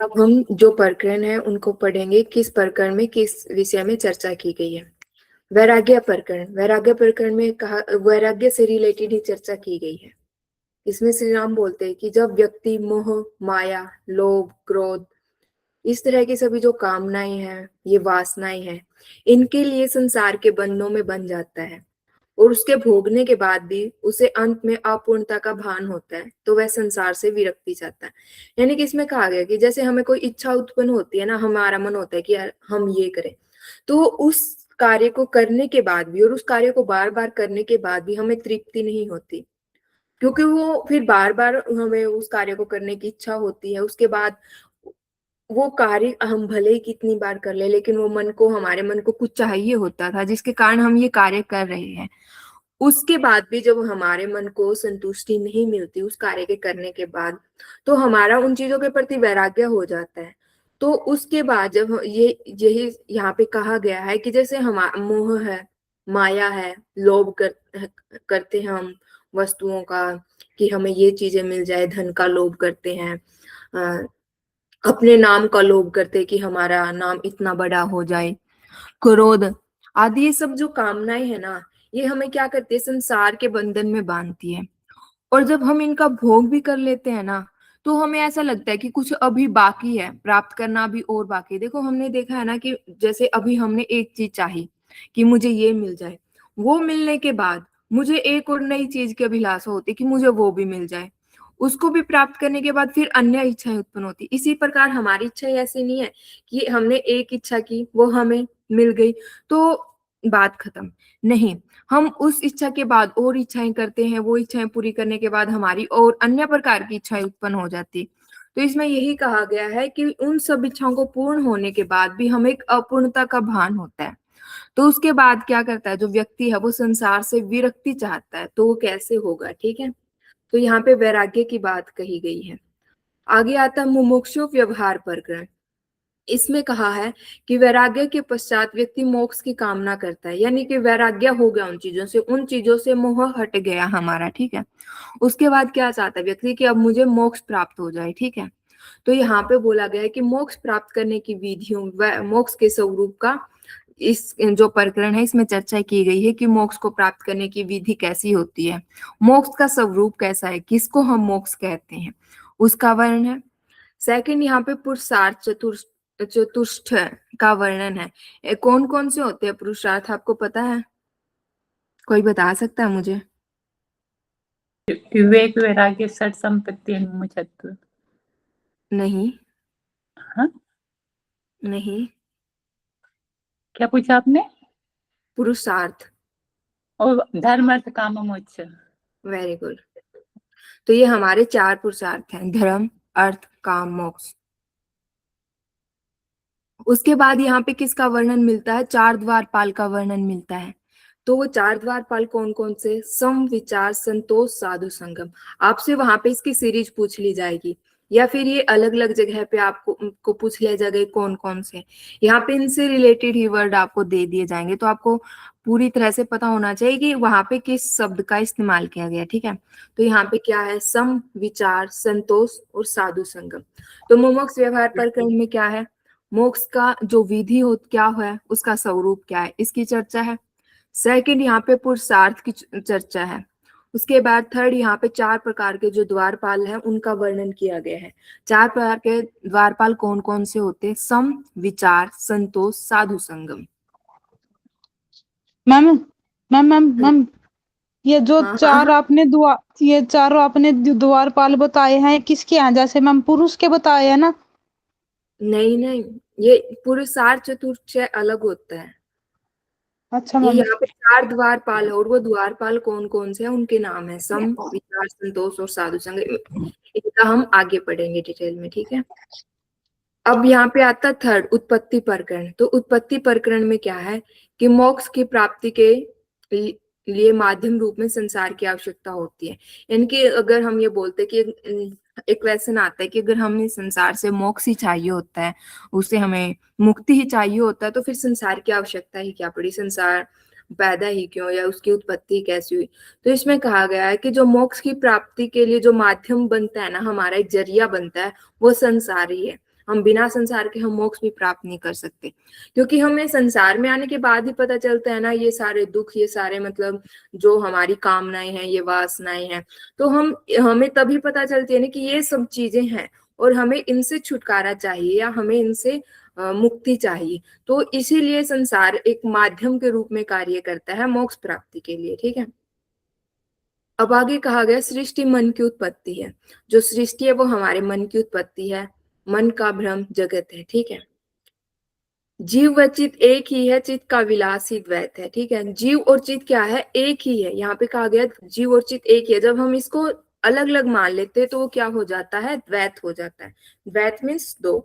अब हम जो प्रकरण है उनको पढ़ेंगे, किस प्रकरण में किस विषय में चर्चा की गई है। वैराग्य प्रकरण, वैराग्य प्रकरण में कहा वैराग्य से रिलेटेड ही चर्चा की गई है। इसमें श्री राम बोलते हैं कि जब व्यक्ति मोह, माया, लोभ, क्रोध, इस तरह की सभी जो कामनाएं हैं, ये वासनाएं हैं, इनके लिए संसार के बंधनों में बन जाता है और उसके भोगने के बाद भी उसे अंत में अपूर्णता का भान होता है, तो वह संसार से विरक्ति चाहता है। यानी कि इसमें कहा गया कि जैसे हमें कोई इच्छा उत्पन्न होती है ना, हमारा मन होता है कि यार हम ये करें, तो उस कार्य को करने के बाद भी और उस कार्य को बार बार करने के बाद भी हमें तृप्ति नहीं होती, क्योंकि वो फिर बार बार हमें उस कार्य को करने की इच्छा होती है। उसके बाद वो कार्य हम भले ही कितनी बार कर ले, लेकिन वो हमारे मन को कुछ चाहिए होता था जिसके कारण हम ये कार्य कर रहे हैं। उसके बाद भी जब हमारे मन को संतुष्टि नहीं मिलती उस कार्य के करने के बाद, तो हमारा उन चीजों के प्रति वैराग्य हो जाता है। तो उसके बाद जब ये यही यहाँ पे कहा गया है कि जैसे हम मोह है, माया है, करते हैं हम वस्तुओं का, कि हमें ये चीजें मिल जाए, धन का लोभ करते हैं, अपने नाम का लोभ करते हैं कि हमारा नाम इतना बड़ा हो जाए, क्रोध आदि, ये सब जो कामनाएं है ना, ये हमें क्या करती है, संसार के बंधन में बांधती है। और जब हम इनका भोग भी कर लेते हैं ना, तो हमें ऐसा लगता है कि कुछ अभी बाकी है, प्राप्त करना अभी और बाकी है। देखो हमने देखा है ना कि जैसे अभी हमने एक चीज चाही कि मुझे ये मिल जाए, वो मिलने के बाद मुझे एक और नई चीज की अभिलाषा होती है कि मुझे वो भी मिल जाए। उसको भी प्राप्त करने के बाद फिर अन्य इच्छाएं उत्पन्न होती। इसी प्रकार हमारी इच्छा ऐसी नहीं है कि हमने एक इच्छा की, वो हमें मिल गई तो बात खत्म। नहीं, हम उस इच्छा के बाद और इच्छाएं करते हैं, वो इच्छाएं पूरी करने के बाद हमारी और अन्य प्रकार की इच्छाएं उत्पन्न हो जाती। तो इसमें यही कहा गया है कि उन सब इच्छाओं को पूर्ण होने के बाद भी हमें एक अपूर्णता का भान होता है। तो उसके बाद क्या करता है जो व्यक्ति है, वो संसार से विरक्ति चाहता है। तो वो कैसे होगा, ठीक है। तो यहाँ पे वैराग्य की बात कही गई है। आगे आता है मुमुक्षु व्यवहार प्रकरण। इसमें कहा है कि वैराग्य के पश्चात व्यक्ति मोक्ष की कामना करता है, यानी कि वैराग्य हो गया उन चीजों से मोह हट गया हमारा, ठीक है। उसके बाद क्या चाहता है व्यक्ति कि अब मुझे मोक्ष प्राप्त हो जाए, ठीक है। तो यहाँ पे बोला गया है कि मोक्ष प्राप्त करने की विधियों व मोक्ष के स्वरूप का इस जो प्रकरण है इसमें चर्चा की गई है कि मोक्ष को प्राप्त करने की विधि कैसी होती है, मोक्ष का स्वरूप कैसा है, किसको हम मोक्ष कहते हैं, उसका वर्णन है। सेकंड यहाँ पे पुरुषार्थ चतुष्ट का वर्णन है। कौन कौन से होते हैं पुरुषार्थ, आपको पता है? कोई बता सकता है मुझे? विवेक, वैराग्य, सठ संपत्ति, मुझत्व। नहीं। हाँ, नहीं, क्या पूछा आपने? पुरुषार्थ। और धर्म, अर्थ, काम, मोक्ष। Very good. तो ये हमारे 4 पुरुषार्थ हैं, धर्म, अर्थ, काम, मोक्ष। उसके बाद यहाँ पे किसका वर्णन मिलता है? 4 द्वारपाल का वर्णन मिलता है। तो वो 4 द्वारपाल कौन कौन से? सम, विचार, संतोष, साधु, संगम। आपसे वहां पे इसकी सीरीज पूछ ली जाएगी, या फिर ये अलग अलग जगह पे आपको पूछ लिया जाएगा कौन कौन से। यहाँ पे इनसे रिलेटेड ही वर्ड आपको दे दिए जाएंगे, तो आपको पूरी तरह से पता होना चाहिए कि वहां पे किस शब्द का इस्तेमाल किया गया, ठीक है। तो यहाँ पे क्या है? सम, विचार, संतोष और साधु, संगम। तो मुमुक्ष व्यवहार प्रकरण में क्या है? मोक्ष का जो विधि हो क्या है, उसका स्वरूप क्या है, इसकी चर्चा है। सेकंड यहाँ पे पुरुषार्थ की चर्चा है। उसके बाद थर्ड यहाँ पे 4 प्रकार के जो द्वारपाल हैं उनका वर्णन किया गया है। 4 प्रकार के द्वारपाल कौन कौन से होते हैं? सम, विचार, संतोष, साधु, संगम। मैम मैम मैम मैम ये जो हाँ चार हाँ। आपने ये चारों आपने द्वारपाल बताए हैं किसके हैं? जैसे मैम पुरुष के बताए हैं ना। नहीं नहीं, ये पुरुषार्थ चतुर्थय अलग होता है। अच्छा ये मैम। यहाँ पे 4 द्वारपाल है, और वो द्वारपाल कौन कौन से हैं उनके नाम है सम, विचार, संतोष और साधु संग। इनका हम आगे पढ़ेंगे डिटेल में, ठीक है। अब यहाँ पे आता थर्ड, उत्पत्ति प्रकरण। तो उत्पत्ति प्रकरण में क्या है कि मोक्ष की प्राप्ति के लिए माध्यम रूप में संसार की आवश्यकता होती है। यानी कि अगर हम ये बोलते कि एक क्वेश्चन आता है कि अगर हमें संसार से मोक्ष ही चाहिए होता है, उससे हमें मुक्ति ही चाहिए होता है, तो फिर संसार की आवश्यकता ही क्या पड़ी, संसार पैदा ही क्यों, या उसकी उत्पत्ति कैसी हुई। तो इसमें कहा गया है कि जो मोक्ष की प्राप्ति के लिए जो माध्यम बनता है ना, हमारा एक जरिया बनता है, वो संसार ही है। हम बिना संसार के हम मोक्ष भी प्राप्त नहीं कर सकते, क्योंकि हमें संसार में आने के बाद ही पता चलता है ना, ये सारे दुख, ये सारे मतलब जो हमारी कामनाएं हैं, ये वासनाएं हैं, तो हमें तभी पता चलती है ना कि ये सब चीजें हैं और हमें इनसे छुटकारा चाहिए या हमें इनसे मुक्ति चाहिए। तो इसीलिए संसार एक माध्यम के रूप में कार्य करता है मोक्ष प्राप्ति के लिए, ठीक है। अब आगे कहा गया सृष्टि मन की उत्पत्ति है। जो सृष्टि है वो हमारे मन की उत्पत्ति है, मन का भ्रम जगत है, ठीक है। जीव व चित एक ही है, चित का विलास ही द्वैत है, ठीक है। जीव और चित क्या है, एक ही है। यहाँ पे कहा गया जीव और चित एक ही है। जब हम इसको अलग अलग मान लेते हैं तो वो क्या हो जाता है, द्वैत हो जाता है। द्वैत मीन्स दो।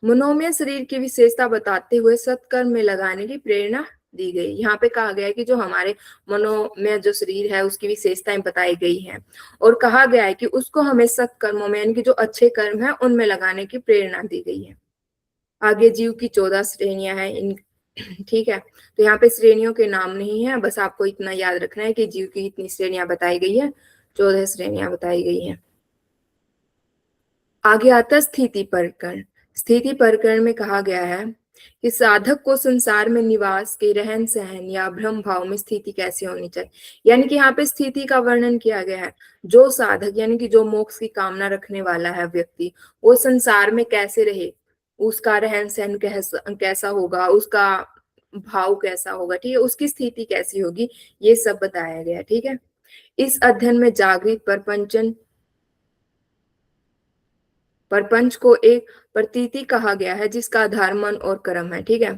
मनोमय शरीर की विशेषता बताते हुए सत्कर्म में लगाने की प्रेरणा दी गई। यहाँ पे कहा गया है कि जो हमारे मनोमय जो शरीर है उसकी विशेषताएं बताई गई हैं और कहा गया है कि उसको हमें सत्कर्मों में, यानी कि जो अच्छे कर्म है उनमें लगाने की प्रेरणा दी गई है। आगे जीव की 14 श्रेणियां हैं इन, ठीक है। तो यहाँ पे श्रेणियों के नाम नहीं है, बस आपको इतना याद रखना है कि जीव की इतनी श्रेणियां बताई गई है, 14 श्रेणियां बताई गई हैं। आगे आता है स्थिति प्रकरण। स्थिति प्रकरण में कहा गया है कि साधक को संसार में निवास के रहन सहन या भ्रम भाव में स्थिति कैसे होनी चाहिए, यानी कि यहाँ पे स्थिति का वर्णन किया गया है। जो साधक यानी कि जो मोक्ष की कामना रखने वाला है व्यक्ति, वो संसार में कैसे रहे, उसका रहन सहन कैसा होगा, उसका भाव कैसा होगा, ठीक है, उसकी स्थिति कैसी होगी, ये सब बताया गया, ठीक है। इस अध्ययन में जागृत परपंच को एक प्रतीति कहा गया है जिसका आधार मन और कर्म है, ठीक है।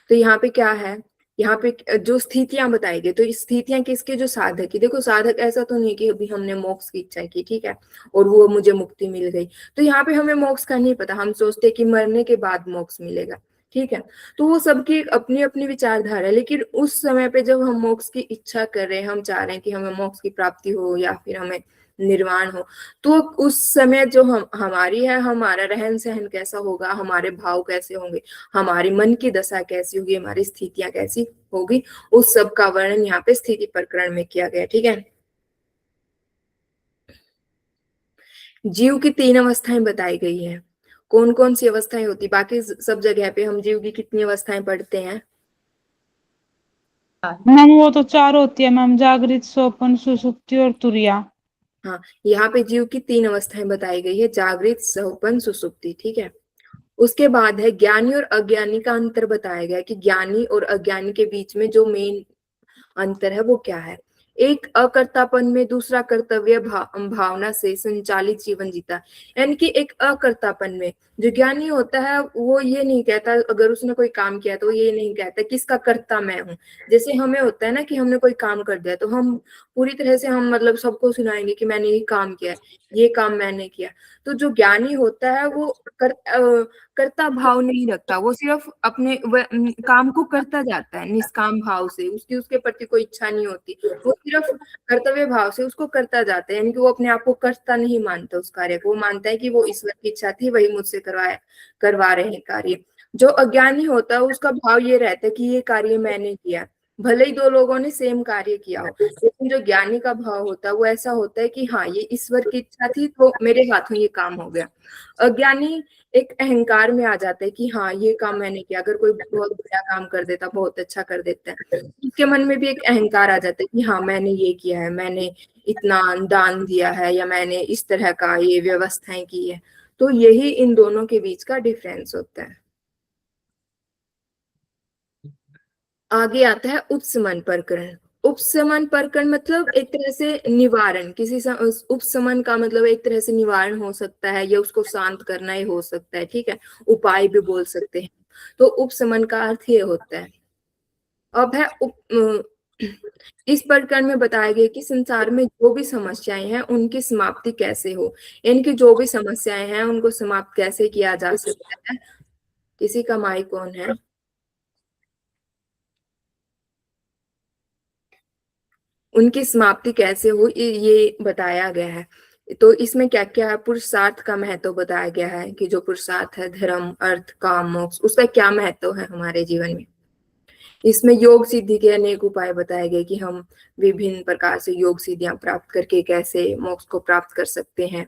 तो यहाँ पे क्या है, यहाँ पे जो स्थितियां बताई गई, तो स्थितियां किसके, जो साधक की। देखो साधक ऐसा तो नहीं कि अभी हमने मोक्ष की इच्छा की, ठीक है, और वो मुझे मुक्ति मिल गई, तो यहाँ पे हमें मोक्ष का नहीं पता, हम सोचते कि मरने के बाद मोक्ष मिलेगा, ठीक है। तो वो सबकी अपनी अपनी विचारधारा है, लेकिन उस समय पे जब हम मोक्ष की इच्छा कर रहे हैं, हम चाह रहे हैं कि हमें मोक्ष की प्राप्ति हो या फिर हमें निर्वाण हो, तो उस समय जो हमारी है, हमारा रहन सहन कैसा होगा, हमारे भाव कैसे होंगे, हमारी मन की दशा कैसी होगी, हमारी स्थितियां कैसी होगी, उस सब का वर्णन यहाँ पे स्थिति प्रकरण में किया गया, ठीक है। जीव की 3 अवस्थाएं बताई गई है। कौन कौन सी अवस्थाएं होती, बाकी सब जगह पे हम जीव की कितनी अवस्थाएं पढ़ते हैं? मैम वो तो 4 होती है मैम, जागृत, स्वप्न, सुषुप्ति और तुरिया। हाँ, यहाँ पे जीव की 3 अवस्थाएं बताई गई है, जागृत, स्वप्न, सुषुप्ति, ठीक है। उसके बाद है ज्ञानी और अज्ञानी का अंतर बताया गया कि ज्ञानी और अज्ञानी के बीच में जो मेन अंतर है वो क्या है। एक अकर्तापन में, दूसरा कर्तव्य भावना से संचालित जीवन जीता, यानी कि एक अकर्तापन में जो ज्ञानी होता है वो ये नहीं कहता, अगर उसने कोई काम किया तो ये नहीं कहता किसका कर्ता मैं हूँ। जैसे हमें होता है ना कि हमने कोई काम कर दिया तो हम पूरी तरह से हम मतलब सबको सुनाएंगे कि मैंने ये काम किया, ये काम मैंने किया। तो जो ज्ञानी होता है वो कर्ता भाव नहीं रखता, वो सिर्फ अपने काम को करता जाता है निष्काम भाव से, उसकी उसके प्रति कोई इच्छा नहीं होती, वो सिर्फ कर्तव्य भाव से उसको करता जाता है, यानी कि वो अपने आप को कर्ता नहीं मानता उस कार्य को, वो मानता है कि वो ईश्वर की इच्छा थी, वही मुझसे करवा रहे हैं कार्य। जो अज्ञानी होता है उसका भाव ये रहता है कि ये कार्य मैंने किया, भले ही 2 लोगों ने सेम कार्य किया हो, लेकिन जो ज्ञानी का भाव होता है वो ऐसा होता है कि हाँ ये ईश्वर की इच्छा थी तो मेरे हाथों ये काम हो गया। अज्ञानी एक अहंकार में आ जाता है कि हाँ ये काम मैंने किया, अगर कोई बहुत बड़ा काम कर देता, बहुत अच्छा कर देता है, उसके मन में भी एक अहंकार आ जाता है कि हाँ मैंने ये किया है, मैंने इतना दान दिया है, या मैंने इस तरह का ये व्यवस्थाएं की है। तो यही इन दोनों के बीच का डिफरेंस होता है। आगे आता है उपशमन प्रकरण। उपशमन प्रकरण मतलब एक तरह से निवारण, उपशमन का मतलब एक तरह से निवारण हो सकता है या उसको शांत करना ही हो सकता है, ठीक है, उपाय भी बोल सकते हैं। तो उपशमन का अर्थ ये होता है। अब है इस प्रकरण में बताया गया कि संसार में जो भी समस्याएं हैं उनकी समाप्ति कैसे हो, इनकी जो भी समस्याएं हैं उनको समाप्त कैसे किया जा सकता है। किसी का माइक कौन है? उनकी समाप्ति कैसे हो ये बताया गया है। तो इसमें क्या क्या है, पुरुषार्थ का महत्व बताया गया है कि जो पुरुषार्थ है, धर्म, अर्थ, काम, मोक्ष, उसका क्या महत्व है हमारे जीवन में। इसमें योग सिद्धि के अनेक उपाय बताए गए कि हम विभिन्न प्रकार से योग सिद्धियां प्राप्त करके कैसे मोक्ष को प्राप्त कर सकते हैं।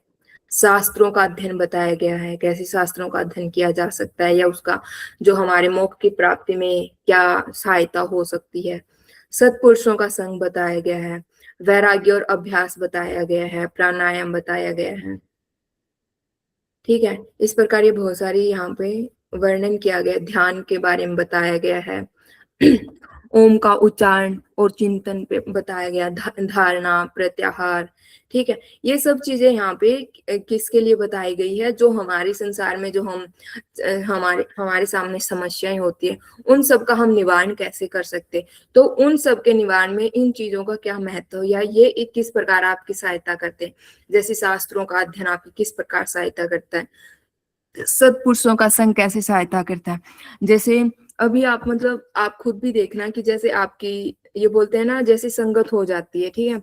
शास्त्रों का अध्ययन बताया गया है, कैसे शास्त्रों का अध्ययन किया जा सकता है या उसका जो हमारे मोक्ष की प्राप्ति में क्या सहायता हो सकती है। सत्पुरुषों का संग बताया गया है, वैराग्य और अभ्यास बताया गया है, प्राणायाम बताया गया है। ठीक है, इस प्रकार ये बहुत सारी यहाँ पे वर्णन किया गया, ध्यान के बारे में बताया गया है। ओम का उच्चारण और चिंतन पे बताया गया, धारणा, प्रत्याहार। ठीक है, ये सब चीजें यहाँ पे किसके लिए बताई गई है, जो हमारे संसार में जो हम हमारे सामने समस्याएं होती है, उन सब का हम निवारण कैसे कर सकते, तो उन सब के निवारण में इन चीजों का क्या महत्व या ये किस प्रकार आपकी सहायता करते हैं। जैसे शास्त्रों का अध्ययन आपकी किस प्रकार सहायता करता है, सत्पुरुषों का संग कैसे सहायता करता है। जैसे अभी आप मतलब आप खुद भी देखना कि जैसे आपकी ये बोलते हैं ना, जैसे संगत हो जाती है, ठीक है,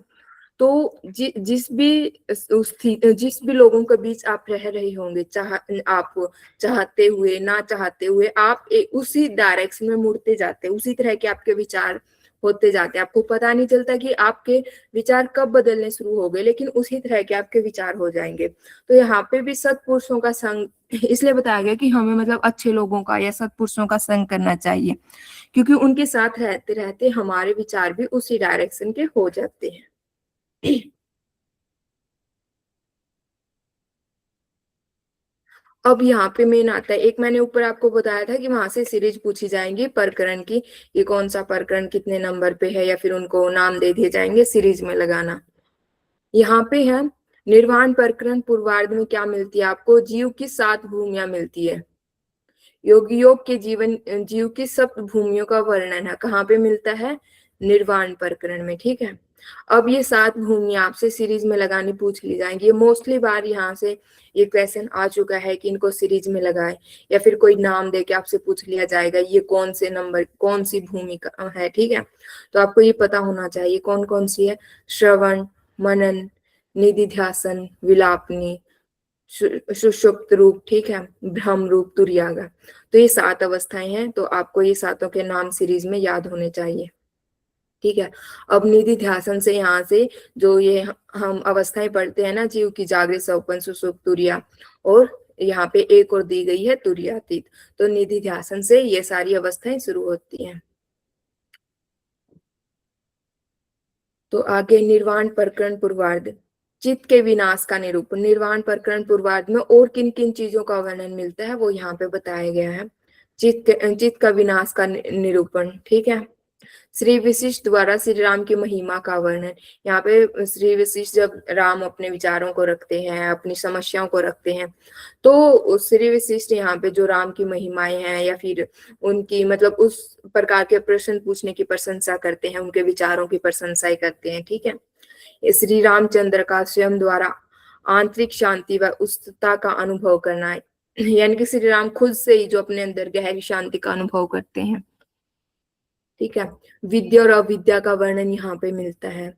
तो जिस भी लोगों के बीच आप रह रहे होंगे, आप चाहते हुए ना चाहते हुए, आप उसी डायरेक्शन में मुड़ते जाते, उसी तरह के आपके विचार होते जाते, आपको पता नहीं चलता कि आपके विचार कब बदलने शुरू हो गए, लेकिन उसी तरह के आपके विचार हो जाएंगे। तो यहाँ पे भी सत्पुरुषों का संग इसलिए बताया गया कि हमें मतलब अच्छे लोगों का या सत्पुरुषों का संग करना चाहिए, क्योंकि उनके साथ रहते रहते हमारे विचार भी उसी डायरेक्शन के हो जाते हैं। अब यहाँ पे मेन आता है, एक मैंने ऊपर आपको बताया था कि वहां से सीरीज पूछी जाएंगी प्रकरण की, ये कौन सा प्रकरण कितने नंबर पे है, या फिर उनको नाम दे दिए जाएंगे, सीरीज में लगाना। यहाँ पे है निर्वाण प्रकरण पूर्वार्ध में क्या मिलती है आपको, जीव की 7 भूमियां मिलती है। योगी योग के जीव की 7 भूमियों का वर्णन है, कहाँ पे मिलता है, निर्वाण प्रकरण में। ठीक है, अब ये 7 भूमियां आपसे सीरीज में लगानी पूछ ली जाएंगी। ये मोस्टली बार यहाँ से ये क्वेश्चन आ चुका है कि इनको सीरीज में लगाए, या फिर कोई नाम दे के आपसे पूछ लिया जाएगा ये कौन से नंबर कौन सी भूमिका है। ठीक है, तो आपको ये पता होना चाहिए कौन कौन सी है, श्रवण, मनन, निधिध्यासन, विलापनी, सुषुप्त रूप, ठीक है, भ्रम रूप, तुर्यागा। तो ये 7 अवस्थाएं हैं, तो आपको ये 7 के नाम सीरीज में याद होने चाहिए। ठीक है, अब निधि ध्यासन से यहाँ से जो ये हम अवस्थाएं पढ़ते हैं ना, जीव की जागृत, स्वप्न, सुषुप्त, तुर्या, और यहाँ पे एक और दी गई है तुर्यातीत। तो निधि ध्यासन से ये सारी अवस्थाएं शुरू होती हैं। तो आगे निर्वाण प्रकरण पूर्वार्ध, चित्त के विनाश का निरूपण। निर्वाण प्रकरण पूर्वार्ध में और किन किन चीजों का वर्णन मिलता है वो यहाँ पे बताया गया है। चित्त का विनाश का निरूपण। ठीक है, श्री वशिष्ठ द्वारा श्री राम की महिमा का वर्णन। यहाँ पे श्री वशिष्ठ जब राम अपने विचारों को रखते हैं, अपनी समस्याओं को रखते हैं, तो श्री वशिष्ठ यहाँ पे जो राम की महिमाएं हैं या फिर उनकी मतलब उस प्रकार के प्रश्न पूछने की प्रशंसा करते हैं, उनके विचारों की प्रशंसा करते हैं। ठीक है, श्री रामचंद्र का स्वयं द्वारा आंतरिक शांति व उष्णता का अनुभव करना है, यानी कि श्री राम खुद से ही जो अपने अंदर गहरी शांति का अनुभव करते हैं। ठीक है, विद्या और अविद्या का वर्णन यहाँ पे मिलता है।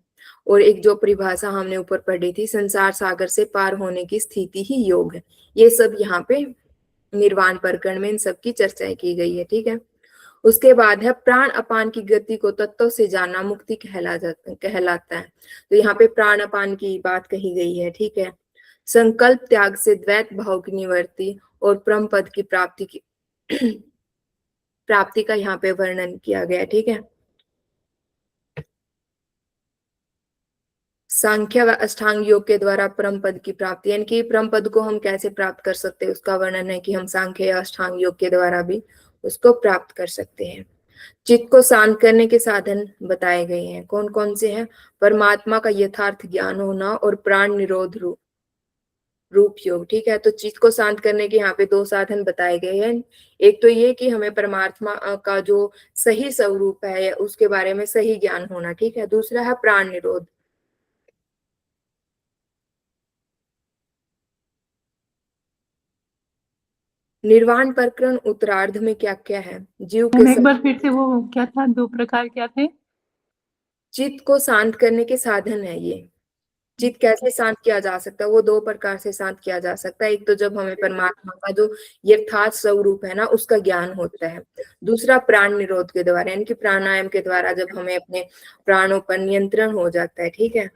और एक जो परिभाषा हमने ऊपर पढ़ी थी, संसार सागर से पार होने की स्थिति ही योग है, ये सब यहाँ पे निर्वाण प्रकरण में इन सब की चर्चा की गई है। ठीक है, उसके बाद है प्राण अपान की गति को तत्व से जानना मुक्ति कहलाता है। तो यहाँ पे प्राण अपान की बात कही गई है। ठीक है, संकल्प त्याग से द्वैत भाव की निवृत्ति और परम पद की प्राप्ति का यहाँ पे वर्णन किया गया। ठीक है, सांख्य व अष्टांग योग के द्वारा परम पद की प्राप्ति, यानी कि परम पद को हम कैसे प्राप्त कर सकते हैं उसका वर्णन है कि हम सांख्य या अष्टांग योग के द्वारा भी उसको प्राप्त कर सकते हैं। चित्त को शांत करने के साधन बताए गए हैं, कौन कौन से हैं, परमात्मा का यथार्थ ज्ञान होना और प्राण निरोध रूप योग। ठीक है, तो चित्त को शांत करने के यहाँ पे 2 साधन बताए गए हैं। एक तो ये कि हमें परमात्मा का जो सही स्वरूप है उसके बारे में सही ज्ञान होना। ठीक है, दूसरा है प्राण निरोध। निर्वाण प्रकरण उत्तरार्ध में क्या क्या है, जीव के एक बार फिर से वो क्या था, 2 प्रकार क्या थे? चित्त को शांत करने के साधन है ये। चित्त कैसे शांत किया जा सकता है, वो 2 प्रकार से शांत किया जा सकता है। एक तो जब हमें परमात्मा का जो यथार्थ स्वरूप है ना उसका ज्ञान होता है, दूसरा प्राण निरोध के द्वारा, यानी कि प्राणायाम के द्वारा जब हमें अपने प्राणों पर नियंत्रण हो जाता है। ठीक है,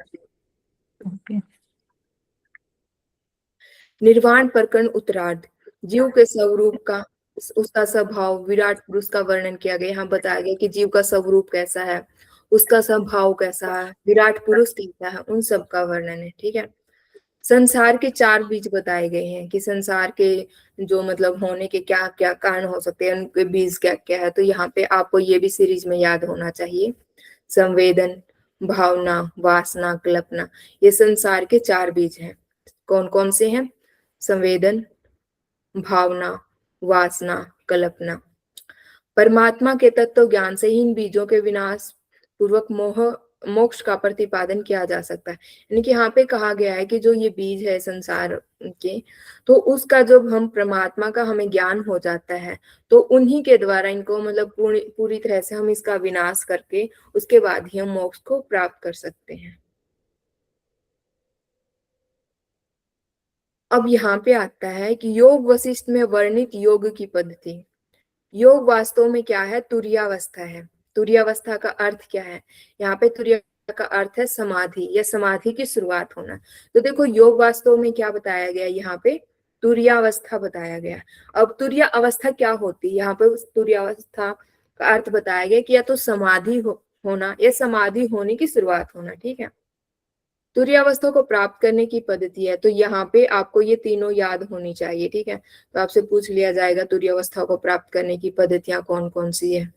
ओके। निर्वाण प्रकरण उत्तरार्ध, जीव के स्वरूप का, उसका स्वभाव, विराट पुरुष का वर्णन किया गया। यहाँ बताया गया कि जीव का स्वरूप कैसा है, उसका स्वभाव कैसा है, विराट पुरुष कैसा है, उन सब का वर्णन है। ठीक है। संसार के 4 बीज बताए गए हैं कि संसार के जो मतलब होने के क्या क्या कारण हो सकते हैं, उनके बीज क्या क्या है। तो यहाँ पे आपको ये भी सीरीज में याद होना चाहिए। संवेदन, भावना, वासना, कल्पना, ये संसार के 4 बीज हैं। कौन कौन से हैं? संवेदन, भावना, वासना, कल्पना। परमात्मा के तत्व ज्ञान से ही इन बीजों के विनाश पूर्वक मोक्ष का प्रतिपादन किया जा सकता है। यानी कि यहाँ पे कहा गया है कि जो ये बीज है संसार के, तो उसका जब हम परमात्मा का हमें ज्ञान हो जाता है, तो उन्हीं के द्वारा इनको मतलब पूरी तरह से हम इसका विनाश करके उसके बाद ही हम मोक्ष को प्राप्त कर सकते हैं। अब यहाँ पे आता है कि योग वशिष्ठ में वर्णित योग की पद्धति। योग वास्तव में क्या है? तुर्यावस्था है। तुर्यावस्था का अर्थ क्या है? यहाँ पे तुर्य का अर्थ है समाधि या समाधि की शुरुआत होना। तो देखो योग वास्तव में क्या बताया गया यहाँ पे? तुर्यावस्था बताया गया। अब तुर्य अवस्था क्या होती है? यहाँ पे उस तुर्यावस्था का अर्थ बताया गया कि या तो समाधि होना या समाधि होने की शुरुआत होना। ठीक है। तुर्यावस्था को प्राप्त करने की पद्धति है। तो यहाँ पे आपको ये तीनों याद होनी चाहिए। ठीक है। तो आपसे पूछ लिया जाएगा तुर्यावस्था को प्राप्त करने की पद्धतियां कौन कौन सी है।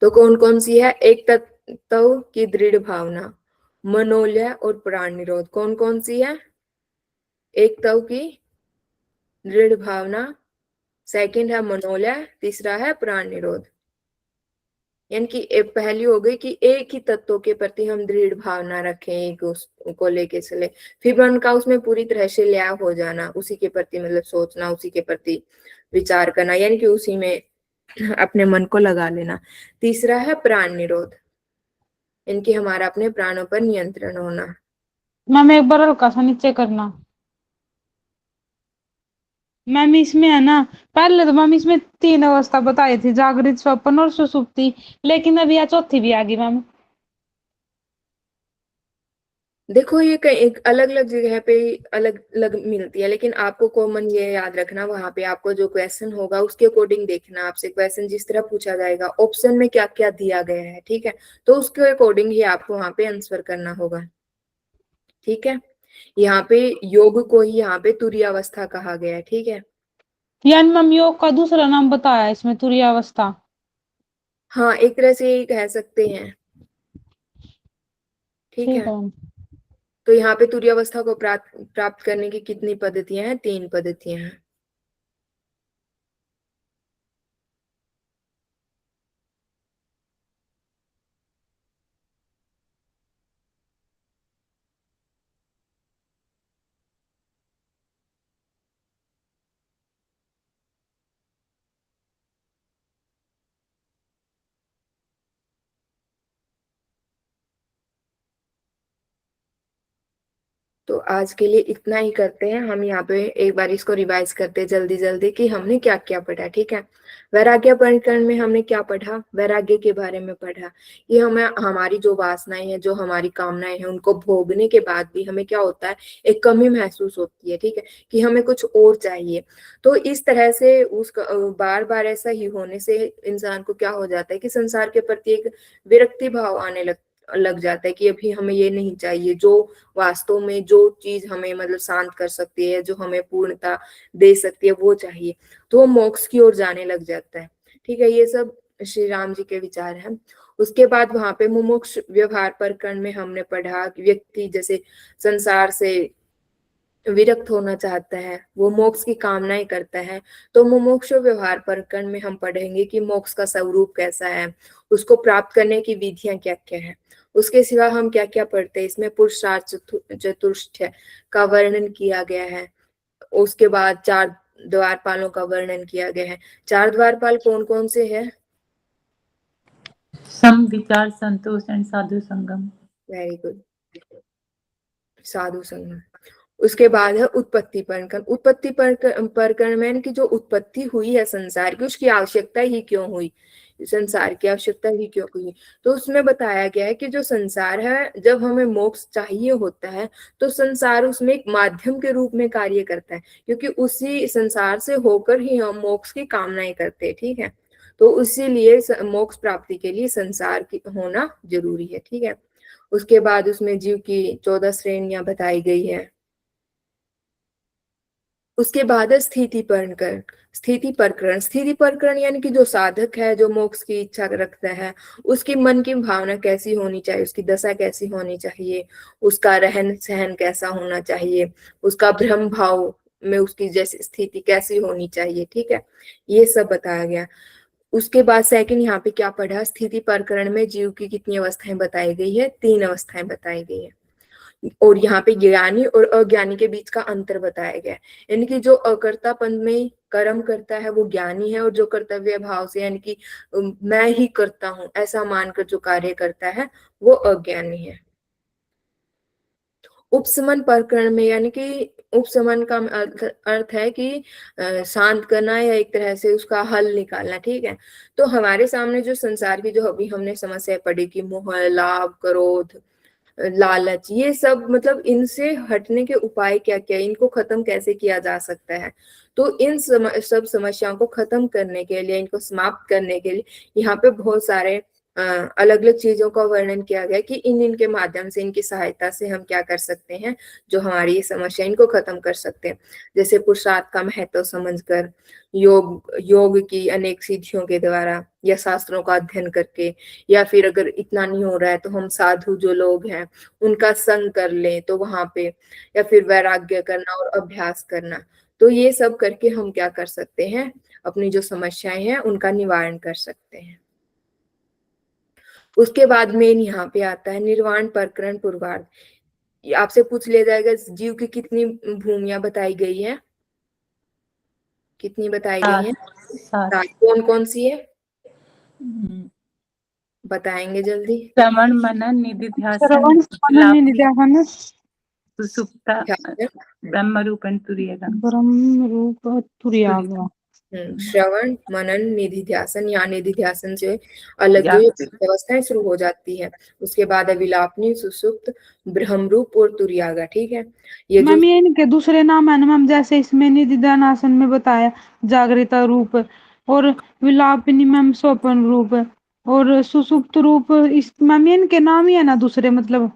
तो कौन कौन सी है? एक तत्व की दृढ़ भावना, मनोलय और प्राण निरोध। कौन कौन सी है? एक तत्व की दृढ़ भावना, सेकंड है मनोलय, तीसरा है प्राण निरोध। यानी कि पहली हो गई कि एक ही तत्व के प्रति हम दृढ़ भावना रखें, एक उसको लेके चले। फिर उनका उसमें पूरी तरह से लय हो जाना, उसी के प्रति मतलब सोचना, उसी के प्रति विचार करना, यानी कि उसी में अपने मन को लगा लेना। तीसरा है प्राण निरोध, इनकी हमारा अपने प्राणों पर नियंत्रण होना। मैम एक बार हल्का सा नीचे करना। मैम इसमें है ना, पहले तो मैम इसमें 3 अवस्था बताई थी, जागृत, स्वप्न और सुषुप्ति, लेकिन अभी यह चौथी भी आ गई मैम। देखो ये कई एक अलग अलग जगह पे अलग अलग मिलती है, लेकिन आपको कॉमन ये याद रखना, वहां पे आपको जो क्वेश्चन होगा उसके अकॉर्डिंग देखना। आपसे क्वेश्चन जिस तरह पूछा जाएगा, ऑप्शन में क्या क्या दिया गया है, ठीक है, तो उसके अकॉर्डिंग ही आपको वहां पे आंसर करना होगा। ठीक है। यहाँ पे योग को ही यहाँ पे तुर्यावस्था कहा गया है। ठीक है। यानी मैम योग का दूसरा नाम बताया है इसमें, तुर्यावस्था। हाँ, एक तरह से ये कह सकते हैं। ठीक ठीक है। है मैम। तो यहाँ पे तुर्यावस्था को प्राप्त करने की कितनी पद्धतियां हैं? 3 पद्धतियां हैं। तो आज के लिए इतना ही करते हैं। हम यहाँ पे एक बार इसको रिवाइज करते हैं जल्दी जल्दी कि हमने क्या क्या पढ़ा। ठीक है। वैराग्य प्रकरण में हमने क्या पढ़ा? वैराग्य के बारे में पढ़ा। ये हमें हमारी जो वासनाएं हैं, जो हमारी कामनाएं हैं, उनको भोगने के बाद भी हमें क्या होता है? एक कमी महसूस होती है। ठीक है, कि हमें कुछ और चाहिए। तो इस तरह से उस बार बार ऐसा ही होने से इंसान को क्या हो जाता है कि संसार के प्रति एक विरक्ति भाव आने लग जाता है कि अभी हमें ये नहीं चाहिए। जो वास्तव में जो चीज हमें मतलब शांत कर सकती है, जो हमें पूर्णता दे सकती है, वो चाहिए। तो वो मोक्ष की ओर जाने लग जाता है। ठीक है। ये सब श्री राम जी के विचार हैं। उसके बाद वहां पे मुमुक्ष व्यवहार प्रकरण में हमने पढ़ा कि व्यक्ति जैसे संसार से विरक्त होना चाहता है, वो मोक्ष की कामनाएं करता है, तो मुमुक्ष व्यवहार प्रकरण में हम पढ़ेंगे कि मोक्ष का स्वरूप कैसा है, उसको प्राप्त करने की विधियां क्या क्या है। उसके सिवा हम क्या क्या पढ़ते हैं? इसमें पुरुषार्थ चतुष्टय का वर्णन किया गया है। उसके बाद 4 द्वारपालों का वर्णन किया गया है। 4 द्वारपाल कौन कौन से हैं? सम, विचार, संतोष एंड साधु संगम। वेरी गुड, साधु संगम। उसके बाद है उत्पत्ति प्रकरण। उत्पत्ति प्रकरण में कि जो उत्पत्ति हुई है संसार की, उसकी आवश्यकता ही क्यों हुई, संसार की आवश्यकता ही क्यों हुई। तो उसमें बताया गया है कि जो संसार है, जब हमें मोक्ष चाहिए होता है तो संसार उसमें एक माध्यम के रूप में कार्य करता है, क्योंकि उसी संसार से होकर ही हम मोक्ष की कामनाएं करते हैं, ठीक है। तो इसीलिए मोक्ष प्राप्ति के लिए संसार की होना जरूरी है, ठीक है। उसके बाद उसमें जीव की 14 श्रेणियां बताई गई है। उसके बाद है स्थिति प्रकरण। स्थिति प्रकरण यानी कि जो साधक है, जो मोक्ष की इच्छा रखता है, उसकी मन की भावना कैसी होनी चाहिए, उसकी दशा कैसी होनी चाहिए, उसका रहन सहन कैसा होना चाहिए, उसका भ्रम भाव में उसकी जैसी स्थिति कैसी होनी चाहिए, ठीक है। ये सब बताया गया। उसके बाद सेकंड यहाँ पे क्या पढ़ा, स्थिति प्रकरण में जीव की कितनी अवस्थाएं बताई गई है, 3 अवस्थाएं बताई गई है। और यहाँ पे ज्ञानी और अज्ञानी के बीच का अंतर बताया गया है। यानी कि जो अकर्तापन में कर्म करता है वो ज्ञानी है, और जो कर्तव्य भाव से यानी कि मैं ही करता हूँ ऐसा मानकर जो कार्य करता है वो अज्ञानी है। उपशमन प्रकरण में, यानी कि उपशमन का अर्थ है कि शांत करना या एक तरह से उसका हल निकालना, ठीक है। तो हमारे सामने जो संसार की जो अभी हमने समस्या पढ़ी कि मोह, लाभ, क्रोध, लालच, ये सब मतलब इनसे हटने के उपाय क्या क्या, इनको खत्म कैसे किया जा सकता है। तो इन सब समस्याओं को खत्म करने के लिए, इनको समाप्त करने के लिए यहाँ पे बहुत सारे अलग अलग चीजों का वर्णन किया गया कि इनके माध्यम से, इनकी सहायता से हम क्या कर सकते हैं, जो हमारी ये समस्या इनको खत्म कर सकते हैं। जैसे पुरुषार्थ का महत्व समझकर, योग की अनेक सिद्धियों के द्वारा, या शास्त्रों का अध्ययन करके, या फिर अगर इतना नहीं हो रहा है तो हम साधु जो लोग हैं उनका संग कर लें तो वहां पे, या फिर वैराग्य करना और अभ्यास करना। तो ये सब करके हम क्या कर सकते हैं, अपनी जो समस्याएं हैं उनका निवारण कर सकते हैं। उसके बाद मेन यहाँ पे आता है निर्वाण प्रकरण पूर्वार्ध। आपसे पूछ लिया जाएगा जीव की कितनी भूमियां बताई गई है, कितनी बताई गई है, 7। कौन कौन सी है, हम्म, बताएंगे जल्दी। श्रवण, मनन, निधिध्यासन, श्रवण मनन विलाप, निधिध्यासन, सुसुप्ता, ब्रह्म रूप एंड तुरीयगम। ब्रह्म रूप तुरीयागा। श्रवण, मनन, निधिध्यासन। यहाँ निधिध्यासन से अलग जो व्यवस्थाएं शुरू हो जाती है। उसके बाद है विलापनी, सुसुप्त, ब्रह्मरूप और तुरीयागा, ठीक है। ये जो मैम ये इनके दूसरे नाम है ना मैम, जैसे इसमें निधिध्यान आसन में बताया जागृता रूप, और विलापिनी मैम स्वपन रूप, और सुसुप्त रूप, इस मैम ये इनके नाम ही है ना दूसरे, मतलब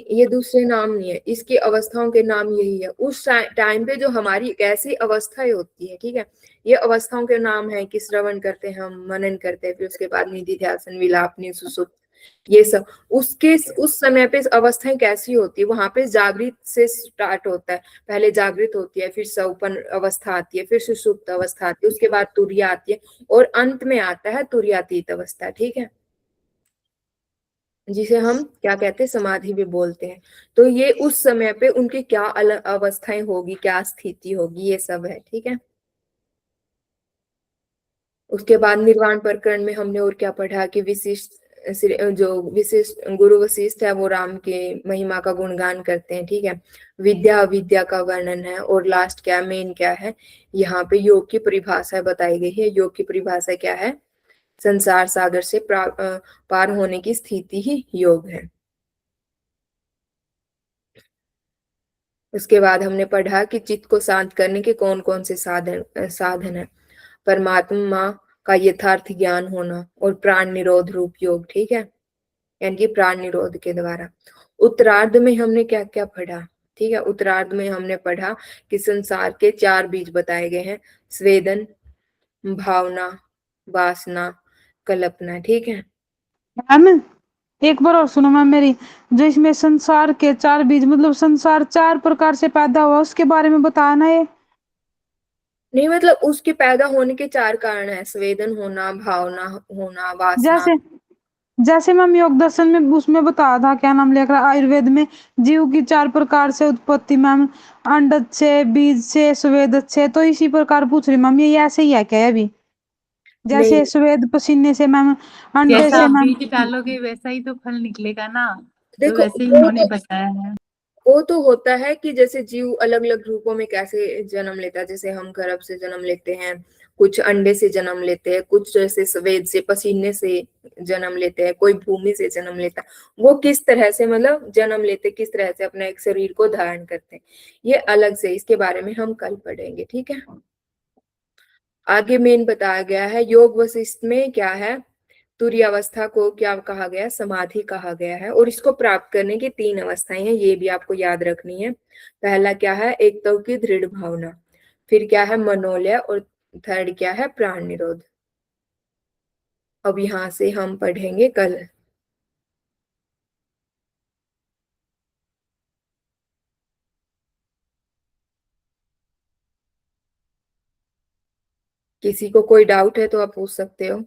ये दूसरे नाम नहीं है, इसकी अवस्थाओं के नाम यही है। उस टाइम पे जो हमारी एक ऐसी अवस्थाएं होती है, ठीक है, ये अवस्थाओं के नाम है कि श्रवण करते हैं हम, मनन करते हैं, फिर उसके बाद निधिध्यासन, विलापनी, सुसुप्त, ये सब। उसके उस समय पे अवस्थाएं कैसी होती है, वहां पे जागृत से स्टार्ट होता है। पहले जागृत होती है, फिर सौपन अवस्था आती है, फिर सुसुप्त अवस्था आती है, उसके बाद तुरिया आती है, और अंत में आता है तुरियातीत अवस्था, ठीक है, जिसे हम क्या कहते हैं, समाधि भी बोलते हैं। तो ये उस समय पे उनकी क्या अलग अवस्थाएं होगी, क्या स्थिति होगी, ये सब है, ठीक है। उसके बाद निर्वाण प्रकरण में हमने और क्या पढ़ा कि विशिष्ट जो विशिष्ट गुरु वशिष्ठ है वो राम के महिमा का गुणगान करते हैं, ठीक है। विद्या अविद्या का वर्णन है, और लास्ट क्या, मेन क्या है, यहाँ पे योग की परिभाषा बताई गई है। योग की परिभाषा क्या है, संसार सागर से पार होने की स्थिति ही योग है। उसके बाद हमने पढ़ा कि चित्त को शांत करने के कौन कौन से साधन है। परमात्मा का यथार्थ ज्ञान होना, और प्राण निरोध रूप योग, ठीक है, यानी कि प्राण निरोध के द्वारा। उत्तरार्ध में हमने क्या क्या पढ़ा, ठीक है। उत्तरार्ध में हमने पढ़ा कि संसार के 4 बीज बताए गए हैं, स्वेदन, भावना, वासना, कल्पना, ठीक है। मैम एक बार और सुनो मैम मेरी, जो इसमें संसार के 4 बीज, मतलब संसार 4 प्रकार से पैदा हुआ, उसके बारे में बताया ना ये। नहीं मतलब उसके पैदा होने के 4 कारण है, स्वेदन होना, भावना होना, वासना। जैसे जैसे मैम योग दर्शन में उसमें बताया था, क्या नाम लेकर, आयुर्वेद में जीव की 4 प्रकार से उत्पत्ति मैम, अंडज से, बीज से, स्वेद से। तो इसी प्रकार पूछ रही मैम, ये ऐसे ही है क्या अभी, नहीं जैसे स्वेद पसीने से मैम, अंडे जैसा से आप मैम। बीज डालोगे वैसा ही तो फल निकलेगा ना, तो देखो वैसे ही इन्होंने बताया है। वो तो होता है कि जैसे जीव अलग अलग रूपों में कैसे जन्म लेता है, जैसे हम गर्भ से जन्म लेते हैं, कुछ अंडे से जन्म लेते हैं, कुछ जैसे स्वेद से, पसीने से जन्म लेते हैं, कोई भूमि से जन्म लेता है। वो किस तरह से मतलब जन्म लेते, किस तरह से अपना एक शरीर को धारण करते हैं, ये अलग से, इसके बारे में हम कल पढ़ेंगे, ठीक है। आगे मेन बताया गया है योग वशिष्ठ में क्या है, तुरीय अवस्था को क्या कहा गया, समाधि कहा गया है, और इसको प्राप्त करने की 3 अवस्थाएं हैं, ये भी आपको याद रखनी है। पहला क्या है, एकत्व की दृढ़ भावना, फिर क्या है मनोलय, और थर्ड क्या है प्राण निरोध। अब यहां से हम पढ़ेंगे कल। किसी को कोई डाउट है तो आप पूछ सकते हो।